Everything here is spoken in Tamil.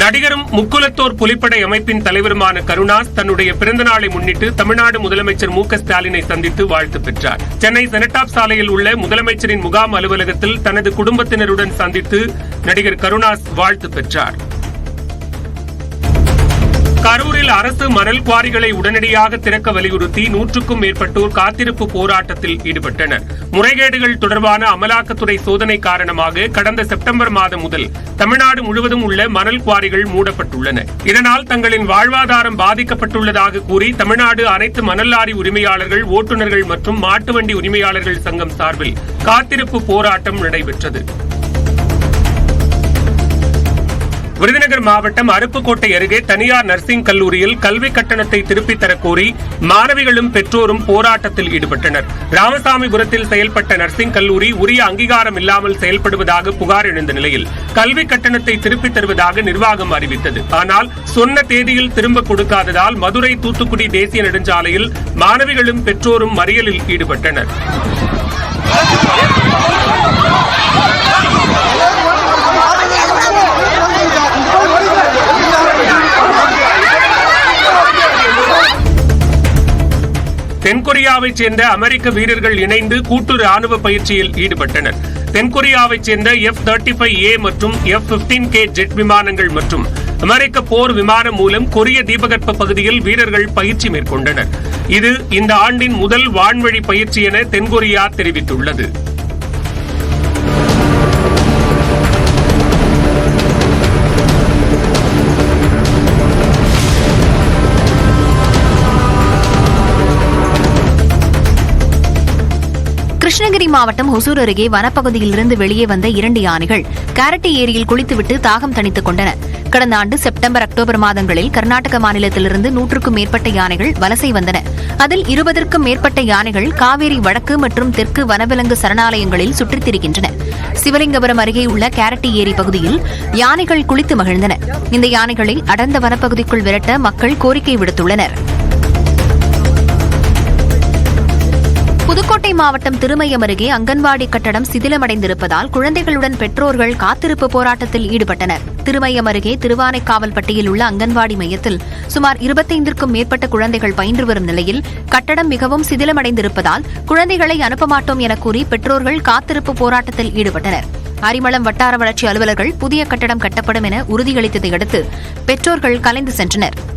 நடிகரும் முக்குலத்தோர் புலிப்படை அமைப்பின் தலைவருமான கருணாஸ் தன்னுடைய பிறந்த நாளை முன்னிட்டு தமிழ்நாடு முதலமைச்சர் மு க ஸ்டாலினை சந்தித்து வாழ்த்து பெற்றார். சென்னை செனட்டாப் சாலையில் உள்ள முதலமைச்சரின் முகாம் அலுவலகத்தில் தனது குடும்பத்தினருடன் சந்தித்து நடிகர் கருணாஸ் வாழ்த்து பெற்றார். கரூரில் அரசு மணல் குவாரிகளை உடனடியாக திறக்க வலியுறுத்தி 100க்கும் மேற்பட்டோர் காத்திருப்பு போராட்டத்தில் ஈடுபட்டனர். முறைகேடுகள் தொடர்பான அமலாக்கத்துறை சோதனை காரணமாக கடந்த செப்டம்பர் மாதம் முதல் தமிழ்நாடு முழுவதும் உள்ள மணல் குவாரிகள் மூடப்பட்டுள்ளன. இதனால் தங்களின் வாழ்வாதாரம் பாதிக்கப்பட்டுள்ளதாக கூறி தமிழ்நாடு அனைத்து மணல் லாரி உரிமையாளர்கள், ஓட்டுநர்கள் மற்றும் மாட்டு வண்டி உரிமையாளர்கள் சங்கம் சார்பில் காத்திருப்பு போராட்டம் நடைபெற்றது. விருதுநகர் மாவட்டம் அருப்புக்கோட்டை அருகே தனியார் நர்சிங் கல்லூரியில் கல்வி கட்டணத்தை திருப்பித் தரக்கோரி மாணவிகளும் பெற்றோரும் போராட்டத்தில் ஈடுபட்டனர். ராமசாமிபுரத்தில் செயல்பட்ட நர்சிங் கல்லூரி உரிய அங்கீகாரம் இல்லாமல் செயல்படுவதாக புகார் எழுந்த நிலையில் கல்வி கட்டணத்தை திருப்பித் தருவதாக நிர்வாகம் அறிவித்தது. ஆனால் சொன்ன தேதியில் திரும்ப கொடுக்காததால் மதுரை தூத்துக்குடி தேசிய நெடுஞ்சாலையில் மாணவிகளும் பெற்றோரும் மறியலில் ஈடுபட்டனர். தென்கொரியாவைச் சேர்ந்த அமெரிக்க வீரர்கள் இணைந்து கூட்டு ராணுவ பயிற்சியில் ஈடுபட்டனர். தென்கொரியாவைச் சேர்ந்த F-35A மற்றும் F-15K ஜெட் விமானங்கள் மற்றும் அமெரிக்க போர் விமானம் மூலம் கொரிய தீபகற்ப பகுதியில் வீரர்கள் பயிற்சி மேற்கொண்டனர். இது இந்த ஆண்டின் முதல் வான்வழி பயிற்சி என தென்கொரியா தெரிவித்துள்ளது. கிருஷ்ணகிரி மாவட்டம் ஒசூர் அருகே வனப்பகுதியிலிருந்து வெளியே வந்த 2 யானைகள் காரட்டி ஏரியில் குளித்துவிட்டு தாகம் தணித்துக் கொண்டன. கடந்த ஆண்டு செப்டம்பர், அக்டோபர் மாதங்களில் கர்நாடக மாநிலத்திலிருந்து 100க்கும் மேற்பட்ட யானைகள் வலசை வந்தன. அதில் 20க்கும் மேற்பட்ட யானைகள் காவேரி வடக்கு மற்றும் தெற்கு வனவிலங்கு சரணாலயங்களில் சுற்றித் திரிகின்றன. சிவலிங்கபுரம் அருகே உள்ள காரட்டி ஏரி பகுதியில் யானைகள் குளித்து மகிழ்ந்தன. இந்த யானைகளை அடர்ந்த வனப்பகுதிக்குள் விரட்ட மக்கள் கோரிக்கை விடுத்துள்ளனர். புதுக்கோட்டை மாவட்டம் திருமயம் அருகே அங்கன்வாடி கட்டடம் சிதிலமடைந்திருப்பதால் குழந்தைகளுடன் பெற்றோர்கள் காத்திருப்பு போராட்டத்தில் ஈடுபட்டனர். திருமயம் அருகே திருவானைக்காவல்பட்டியில் உள்ள அங்கன்வாடி மையத்தில் சுமார் 25க்கும் மேற்பட்ட குழந்தைகள் பயின்று வரும் நிலையில் கட்டடம் மிகவும் சிதிலமடைந்திருப்பதால் குழந்தைகளை அனுப்ப மாட்டோம் என கூறி பெற்றோர்கள் காத்திருப்பு போராட்டத்தில் ஈடுபட்டனர். அரிமளம் வட்டார வளர்ச்சி அலுவலர்கள் புதிய கட்டடம் கட்டப்படும் என உறுதியளித்ததை அடுத்து பெற்றோர்கள் கலைந்து சென்றனர்.